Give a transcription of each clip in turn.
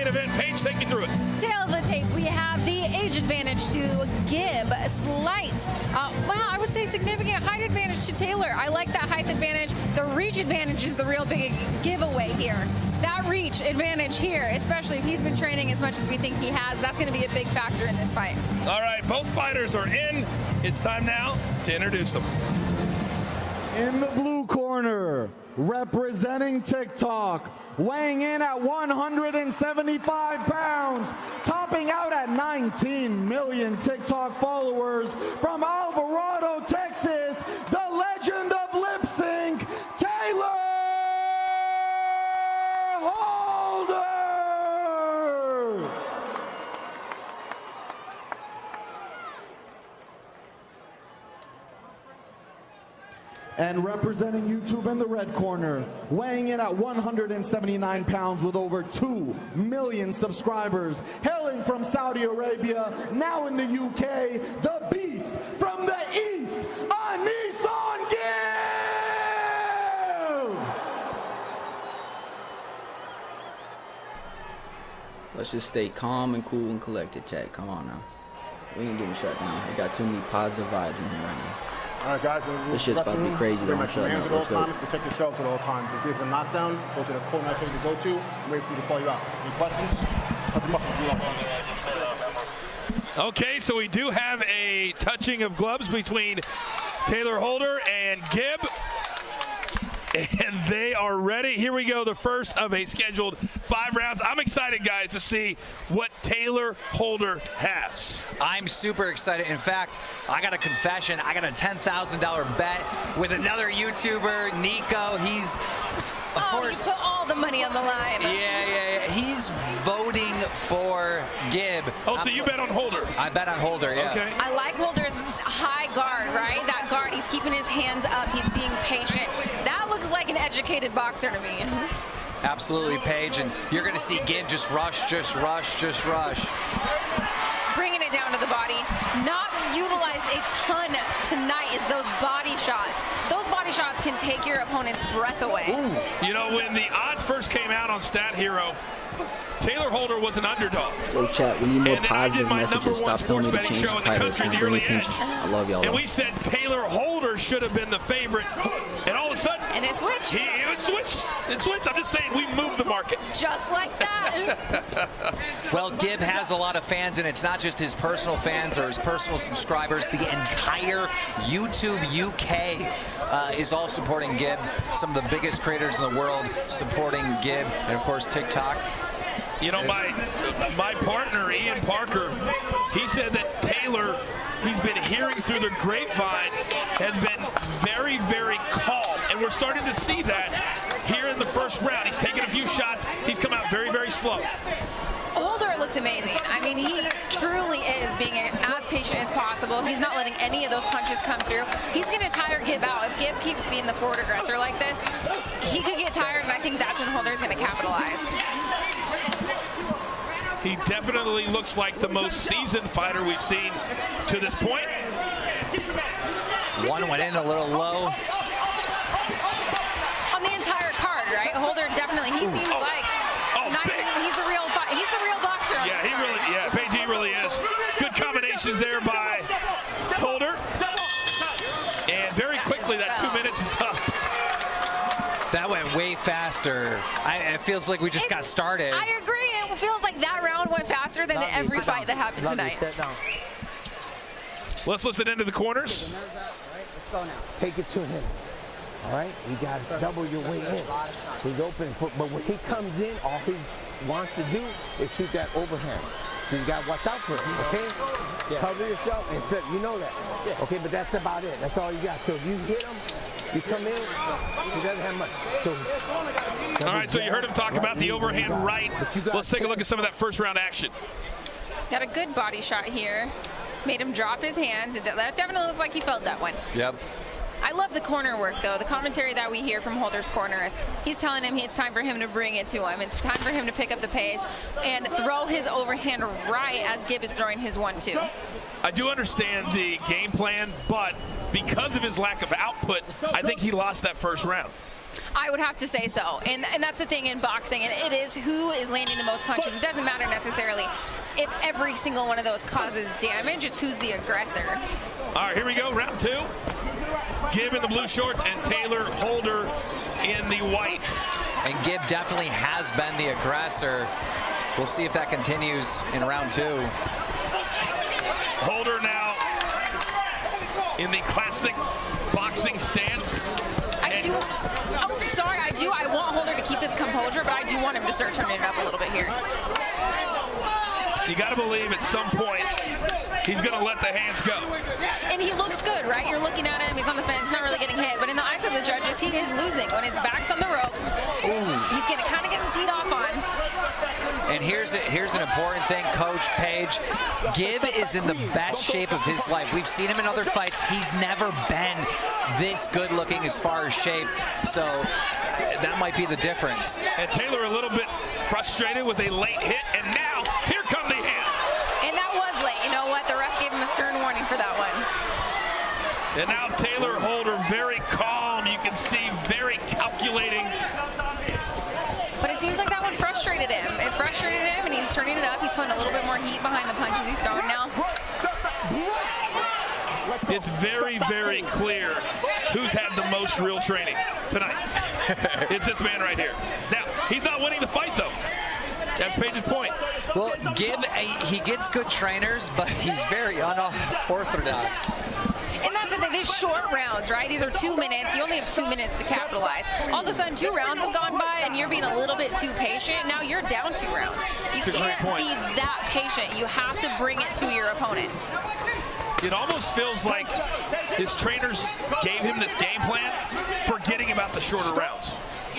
main event. Paige, take me through it. Tail of the tape, we have the age advantage to GIB, slight, well, I would say significant height advantage to Tayler. I like that height advantage. The reach advantage is the real big giveaway here. That reach advantage here, especially if he's been training as much as we think he has, that's going to be a big factor in this fight. All right, both fighters are in. It's time now to introduce them. In the blue corner, representing TikTok, weighing in at 175 pounds, topping out at 19 million TikTok followers, from Alvarado, Texas, the legend of lip sync, Tayler Holder! And representing YouTube in the red corner, weighing in at 179 pounds with over 2 million subscribers, hailing from Saudi Arabia, now in the UK, the beast from the east, ESON GIB! Let's just stay calm and cool and collected, chat. Come on now. We ain't getting shut down. We got too many positive vibes in here right now. All right, guys. This shit's about to be crazy. Don't shut up. Let's go. Protect yourselves at all times. If there's a knockdown, go to the corner I told you to go to. I'm ready for you to call you out. Any questions? Touch them up. Okay, so we do have a touching of gloves between Tayler Holder and GIB. And they are ready. Here we go, the first of a scheduled 5 rounds. I'm excited, guys, to see what Tayler Holder has. I'm super excited. In fact, I got a confession. I got a $10,000 bet with another YouTuber, Nico. He's, of course, you put all the money on the line. Yeah. He's voting for GIB. Oh, so you bet on Holder? I bet on Holder, yeah. Okay. I like Holder's high guard, right? That guard, he's keeping his hands up. He's being patient. That looks like an educated boxer to me. Absolutely, Paige. And you're going to see GIB just rush. Bringing it down to the body. Not utilized a ton tonight is those body shots. Those body shots can take your opponent's breath away. Ooh. You know, when the odds first came out on Stat Hero, Tayler Holder was an underdog. Yo, chat, we need more and positive messages. Stop telling me to change the title. It's not bringing attention. I love y'all. And we said Tayler Holder should have been the favorite. And all of a sudden, and it switched. It switched. I'm just saying, we moved the market. Just like that. Well, GIB has a lot of fans, and it's not just his personal fans or his personal subscribers. The entire YouTube UK is all supporting GIB. Some of the biggest creators in the world supporting GIB, and of course TikTok. You know, my partner, Ian Parker, he said that Tayler, he's been hearing through the grapevine, has been very, very calm. And we're starting to see that here in the first round. He's taken a few shots. He's come out very, very slow. Holder looks amazing. I mean, he truly is being as patient as possible. He's not letting any of those punches come through. He's going to tire GIB out. If GIB keeps being the forward aggressor like this, he could get tired, and I think that's when Holder's going to capitalize. He definitely looks like the most seasoned fighter we've seen to this point. One went in a little low. On the entire card, right? Holder definitely, he seems like he's a real boxer. Yeah, Paige, he really is. Good combinations there by Holder. And very quickly, that 2 minutes is up. That went way faster. It feels like we just got started. I agree. It feels like that round went faster than every fight that happened tonight. Let's listen into the corners. Let's go now. Take it to him. All right? You got to double your weight in. He's open. But when he comes in, all he wants to do is shoot that overhand. So you got to watch out for him, okay? Yeah. Cover yourself and set. You know that. Yeah. Okay, but that's about it. That's all you got. So if you hit him, you come in, he doesn't have much. So, all right, so you heard him talk about the overhand right. Let's take a look at some of that first round action. Got a good body shot here. Made him drop his hands. That definitely looks like he felt that one. Yep. I love the corner work, though. The commentary that we hear from Holder's corner is he's telling him it's time for him to bring it to him. It's time for him to pick up the pace and throw his overhand right as GIB is throwing his 1-2. I do understand the game plan, but because of his lack of output, I think he lost that first round. I would have to say so. And that's the thing in boxing. And it is who is landing the most punches. It doesn't matter necessarily if every single one of those causes damage. It's who's the aggressor. All right, here we go. Round 2. Gibb in the blue shorts and Tayler Holder in the white. And Gibb definitely has been the aggressor. We'll see if that continues in round 2. Holder now in the classic boxing stance. I want Holder to keep his composure, but I do want him to start turning it up a little bit here. You got to believe at some point he's going to let the hands go. And he looks good, right? You're looking at him, he's on the fence, not really getting hit. But in the eyes of the judges, he is losing. When his back's on the ropes, he's going to kind of get teed off on. And here's an important thing, Coach Page. Gibb is in the best shape of his life. We've seen him in other fights. He's never been this good looking as far as shape. So that might be the difference. And Tayler a little bit frustrated with a late hit. And now, here come the hands. And that was late. You know what? The ref gave him a stern warning for that one. And now Tayler Holder very calm. You can see very calculating. But it seems like that one frustrated him. It frustrated him, and he's turning it up. He's putting a little bit more heat behind the punches he's throwing now. It's very, very clear who's had the most real training tonight. It's this man right here. Now, he's not winning the fight, though. That's Page's point. Well, Gibb, he gets good trainers, but he's very unorthodox. And that's the thing, these short rounds, right? These are 2 minutes. You only have 2 minutes to capitalize. All of a sudden, 2 rounds have gone by, and you're being a little bit too patient. Now you're down 2 rounds. You can't be that patient. You have to bring it to your opponent. It almost feels like his trainers gave him this game plan, forgetting about the shorter rounds.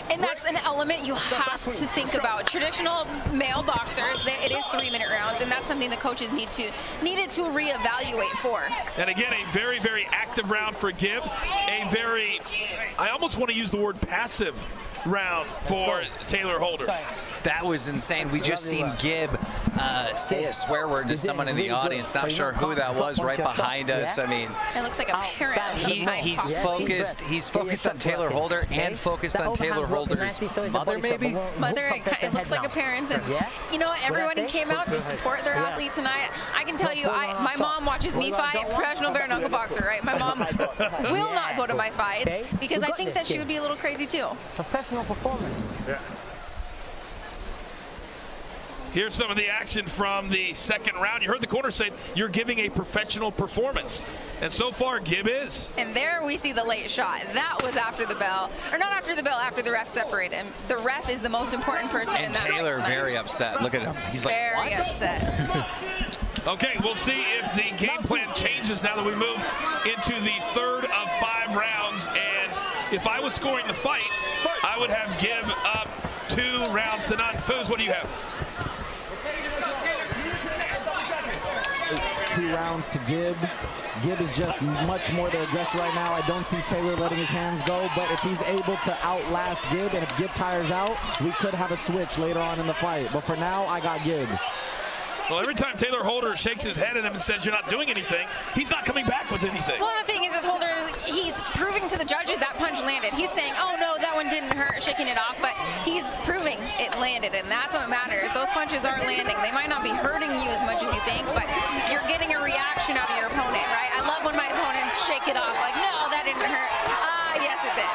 And that's an element you have to think about. Traditional male boxers, it is 3-minute rounds, and that's something the coaches needed to reevaluate for. And again, a very, very active round for Gibb. A very, I almost want to use the word passive round for Tayler Holder. That was insane. We just seen Gibb say a swear word to someone in the audience. Not sure who that was right behind us. I mean, it looks like a parent. He's focused. He's focused on Tayler Holder and focused on Tayler Holder's mother, maybe. Mother. It looks like a parent, and you know what? Everyone came out to support their athlete tonight. I can tell you, my mom watches me fight, professional bare knuckle boxer, right? My mom will not go to my fights because I think that she would be a little crazy too. Professional performance. Yeah. Here's some of the action from the second round. You heard the corner say you're giving a professional performance. And so far, Gibb is. And there we see the late shot. That was after the bell. Or not after the bell, after the ref separated him. The ref is the most important person in that. And Tayler very upset. Look at him. He's like, very upset. Okay, we'll see if the game plan changes now that we move into the third of 5 rounds. And if I was scoring the fight, I would have Gibb up 2 rounds to none. Foos, what do you have? 2 rounds to Gibb. Gibb is just much more the aggressor right now. I don't see Tayler letting his hands go, but if he's able to outlast Gibb, and if Gibb tires out, we could have a switch later on in the fight. But for now, I got Gibb. Well, every time Tayler Holder shakes his head at him and says you're not doing anything, he's not coming back with anything. Well, the thing is Holder, he's proving to the judges that punch landed. He's saying, oh no, that one didn't hurt, shaking it off, but he's proving it landed, and that's what matters. Those punches are landing. They might not be hurting you as much as you think, but you're getting a reaction out of your opponent, right? I love when my opponents shake it off, like, no, that didn't hurt. Yes, it did.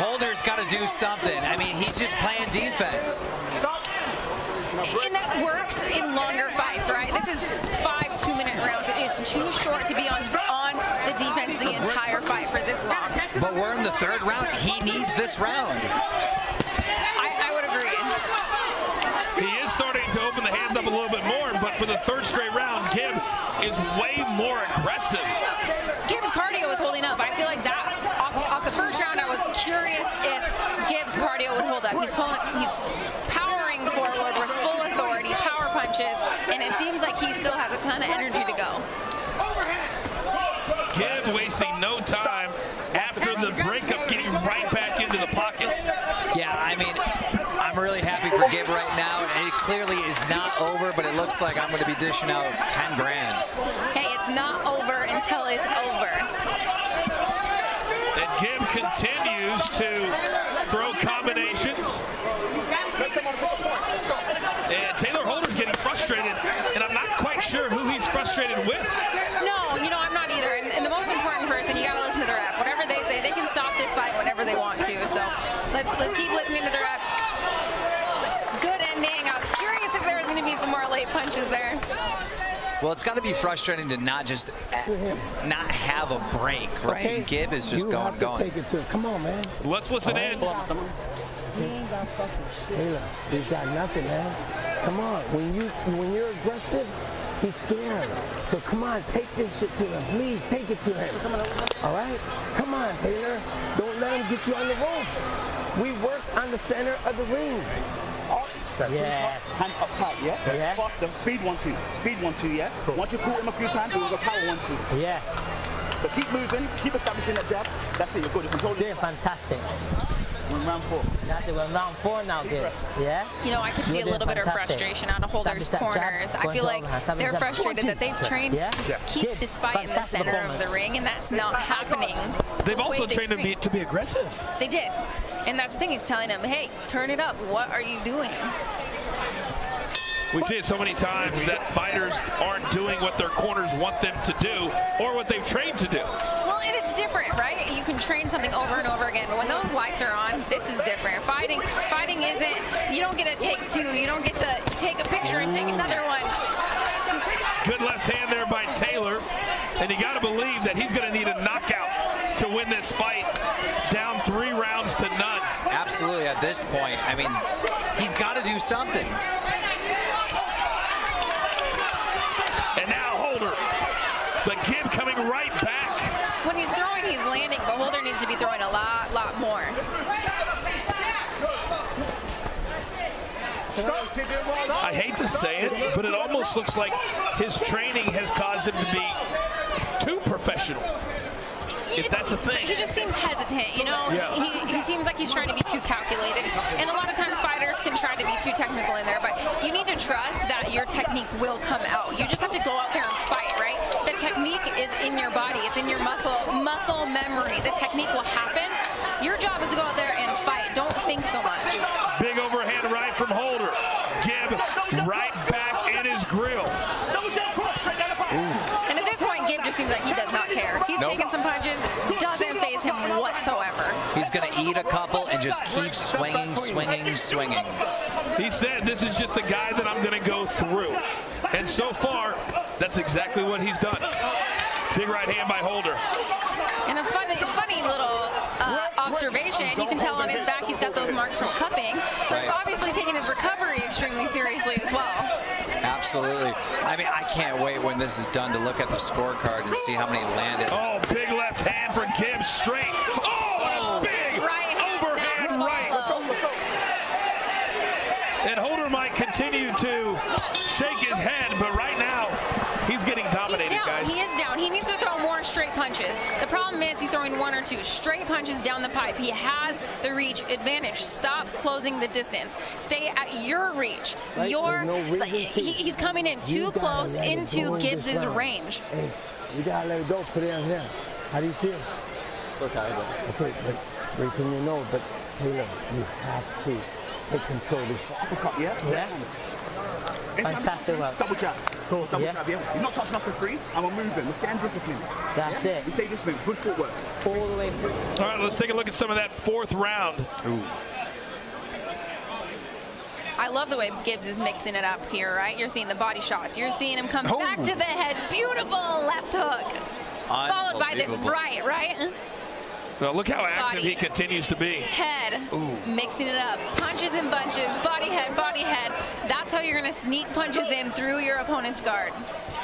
Holder's got to do something. I mean, he's just playing defense. And that works in longer fights, right? This is 5 2-minute rounds. It is too short to be on the defense the entire fight for this long. But we're in the 3rd round. He needs this round. I would agree. He is starting to open the hands up a little bit more, but for the 3rd straight round, Gibb is way more aggressive. Gibb's cardio was holding up. I feel like that off the 1st round, I was curious if Gibb's cardio would hold up. He's powering forward with full authority, power punches, and it seems like he still has a ton of energy to go. Gibb wasting no time after the breakup, getting right back into the pocket. Yeah, I mean, I'm really happy for Gibb right now. It clearly is not over, but it looks like I'm going to be dishing out 10 grand. Hey, it's not over until it's over. And Gibb continues continues to throw combinations. And Tayler Holder's getting frustrated, and I'm not quite sure who he's frustrated with. No, you know, I'm not either. And the most important person, you got to listen to the ref. Whatever they say, they can stop this fight whenever they want to. So let's keep listening to the ref. Good ending. I was curious if there was going to be some more late punches there. Well, it's got to be frustrating to not just not have a break, right? Okay. Gib is just going. Take it to him. Come on, man. Let's listen in. Tayler, he's got nothing, man. Come on. When you're aggressive, he's scared. So come on, take this shit to him. Please, take it to him. All right? Come on, Tayler. Don't let him get you on the rope. We work on the center of the ring. Yes. Hand up tight, yeah? Yeah. Faster. Speed 1-2. Speed 1-2, yeah? Cool. Once you've caught him a few times, we'll go power 1-2. Yes. But keep moving, keep establishing that jab. That's it, you're good. You're controlling. Doing fantastic. We're in round 4. That's it. We're in round 4 now, Gib. Yeah. You know, I could see You're a little doing bit of fantastic. frustration out of Holder's Establish that jab, corners. go I feel into like overhand. Establish they're that frustrated that they've trained Yeah. to keep Gib, this fight in the fantastic center of the performance. ring, and that's not happening. They've also trained him to be aggressive. They did. And that's the thing, he's telling him, hey, turn it up. What are you doing? We see it so many times that fighters aren't doing what their corners want them to do or what they've trained to do. Well, and it's different, right? You can train something over and over again, but when those lights are on, this is different. Fighting isn't, you don't get to take two, you don't get to take a picture and take another one. Good left hand there by Tayler, and you got to believe that he's going to need a knockout to win this fight, down 3 rounds to none. Absolutely, at this point, I mean, he's got to do something. And now Holder, the Gib coming right back. When he's throwing, he's landing, but Holder needs to be throwing a lot more. I hate to say it, but it almost looks like his training has caused him to be too professional. If that's a thing. He just seems hesitant, you know? Yeah. He seems like he's trying to be too calculated. And a lot of times fighters can try to be too technical in there, but you need to trust that your technique will come out. You just have to go out there and fight, right? The technique is in your body. It's in your muscle memory. The technique will happen. Your job is to go out there and fight. Don't think so much. Big overhand right from Holder. Gib right back in his grill. And at this point, Gib just seems like he does not care. He's taking some punches, doesn't faze him whatsoever. He's going to eat a couple and just keep swinging. He said, this is just the guy that I'm going to go through. And so far, that's exactly what he's done. Big right hand by Holder. And a funny little observation, you can tell on his back he's got those marks from cupping. So he's obviously taking his recovery extremely seriously as well. Absolutely. I mean, I can't wait when this is done to look at the scorecard and see how many landed. Oh, big left hand for Gib straight. Oh, big right overhand right. And Holder might continue to shake his head, but right now he's getting dominated, guys. He is down. He needs to throw more straight punches. The problem is he's throwing 1 or 2 straight punches down the pipe. He has the reach advantage. Stop closing the distance. Stay at your reach. He's coming in too close into Gibbs's range. Hey, you gotta let it go. Put it on him. How do you feel? Okay, but wait from your nose. But Tayler, you have to take control of this. Uppercut, yeah? Fantastic work. Double jab. Double jab, yeah? You're not touching up for free, and we're moving. We're staying disciplined. That's it. We stay disciplined. Good footwork. All the way through. All right, let's take a look at some of that 4th round. Ooh. I love the way Gibbs is mixing it up here, right? You're seeing the body shots. You're seeing him come back to the head. Beautiful left hook. Followed by this right? Now look how active he continues to be. Head, mixing it up. Punches and bunches, body head. That's how you're going to sneak punches in through your opponent's guard.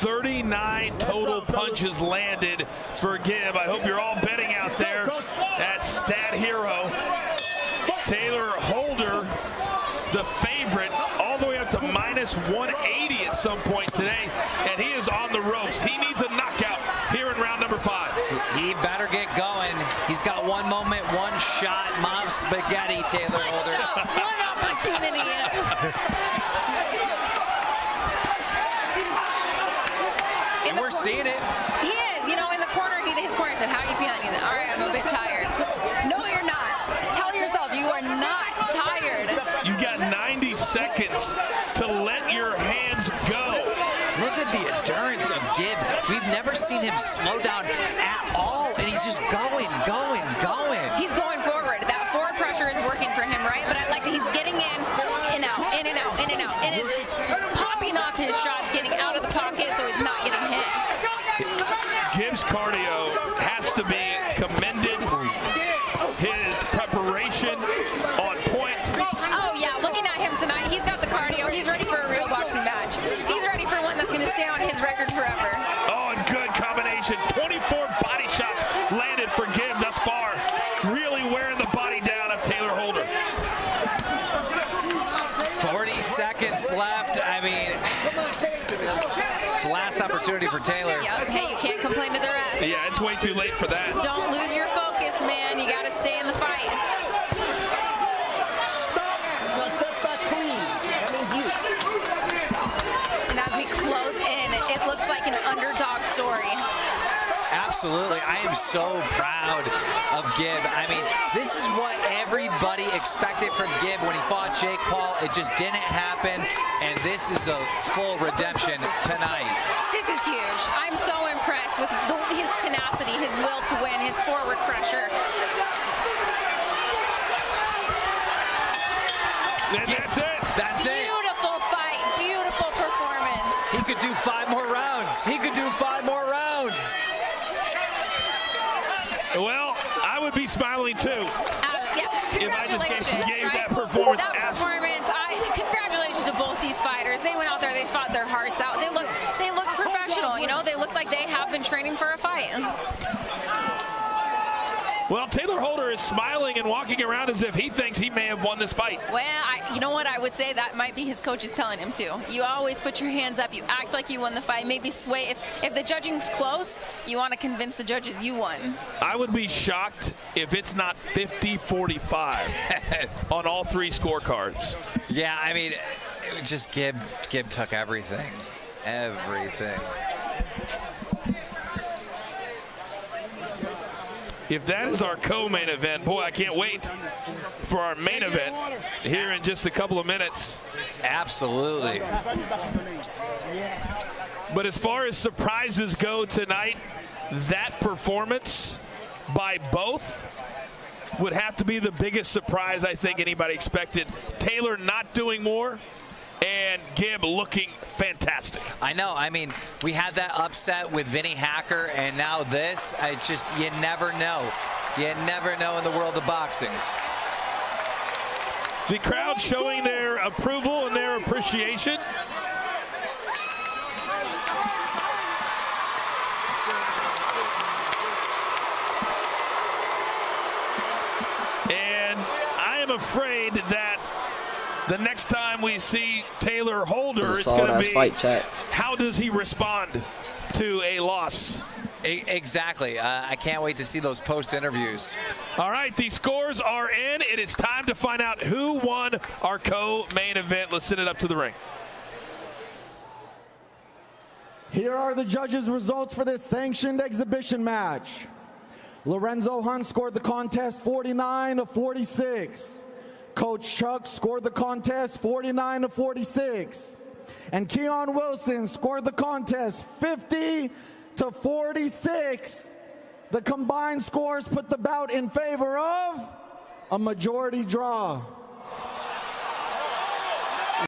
39 total punches landed for Gib. I hope you're all betting out there at Stat Hero. Tayler Holder, the favorite, all the way up to -180 at some point today, and he is on the ropes. He needs a knockout here in round number 5. He better get going. He's got 1 moment, 1 shot. Mom spaghetti, Tayler Holder. One opportunity. And we're seeing it. He is. You know, in the corner, his corner said, how are you feeling? He's like, all right, I'm a bit tired. No, you're not. go. Look at the endurance of Gib. We've never seen him slow down at all, and he's just going. He's going forward. That forward pressure is working for him, right? But I like that he's getting in and out, popping off his shots, getting out of the pocket so he's not getting hit. Gib's cardio has to be commended. His preparation on point. Oh yeah, looking at him tonight, he's got the cardio. He's ready for a real boxing match. He's ready for one that's going to stay on his record forever. Oh, and good combination. 24 body shots landed for Gib thus far. Really wearing the body down of Tayler Holder. 40 seconds left. I mean, it's the last opportunity for Tayler. Yep. Hey, you can't complain to the ref. Yeah, it's way too late for that. Don't lose your focus, man. You got to stay in the fight. And as we close in, it looks like an underdog story. Absolutely. I am so proud of Gib. I mean, this is what everybody expected from Gib when he fought Jake Paul. It just didn't happen, and this is a full redemption tonight. This is huge. I'm so impressed with his tenacity, his will to win, his forward pressure. And that's it. That's it. Beautiful fight, beautiful performance. He could do 5 more rounds. He could do 5 more rounds. Well, I would be smiling too. Yeah, If I just gave congratulations, that performance. That performance, congratulations to both these fighters. They went out there, they fought their hearts out. They looked professional, you know? They looked like they have been training for a fight. Well, Tayler Holder is smiling and walking around as if he thinks he may have won this fight. Well, you know what? I would say that might be his coaches telling him to. You always put your hands up. You act like you won the fight. Maybe sway. If the judging's close, you want to convince the judges you won. I would be shocked if it's not 50-45 on all 3 scorecards. Yeah, I mean, it was just Gib took everything. Everything. If that is our co-main event, boy, I can't wait for our main event here in just a couple of minutes. Absolutely. But as far as surprises go tonight, that performance by both would have to be the biggest surprise I think anybody expected. Tayler not doing more, and Gib looking fantastic. I know. I mean, we had that upset with Vinny Hacker, and now this. It's just, you never know. You never know in the world of boxing. The crowd showing their approval and their appreciation. And I am afraid that the next time we see Tayler Holder, it's going to be fight, chat. How does he respond to a loss? Exactly. I can't wait to see those post interviews. All right, the scores are in. It is time to find out who won our co-main event. Let's send it up to the ring. Here are the judges' results for this sanctioned exhibition match. Lorenzo Hunt scored the contest 49-46. Coach Chuck scored the contest 49-46. And Keon Wilson scored the contest 50-46. The combined scores put the bout in favor of a majority draw.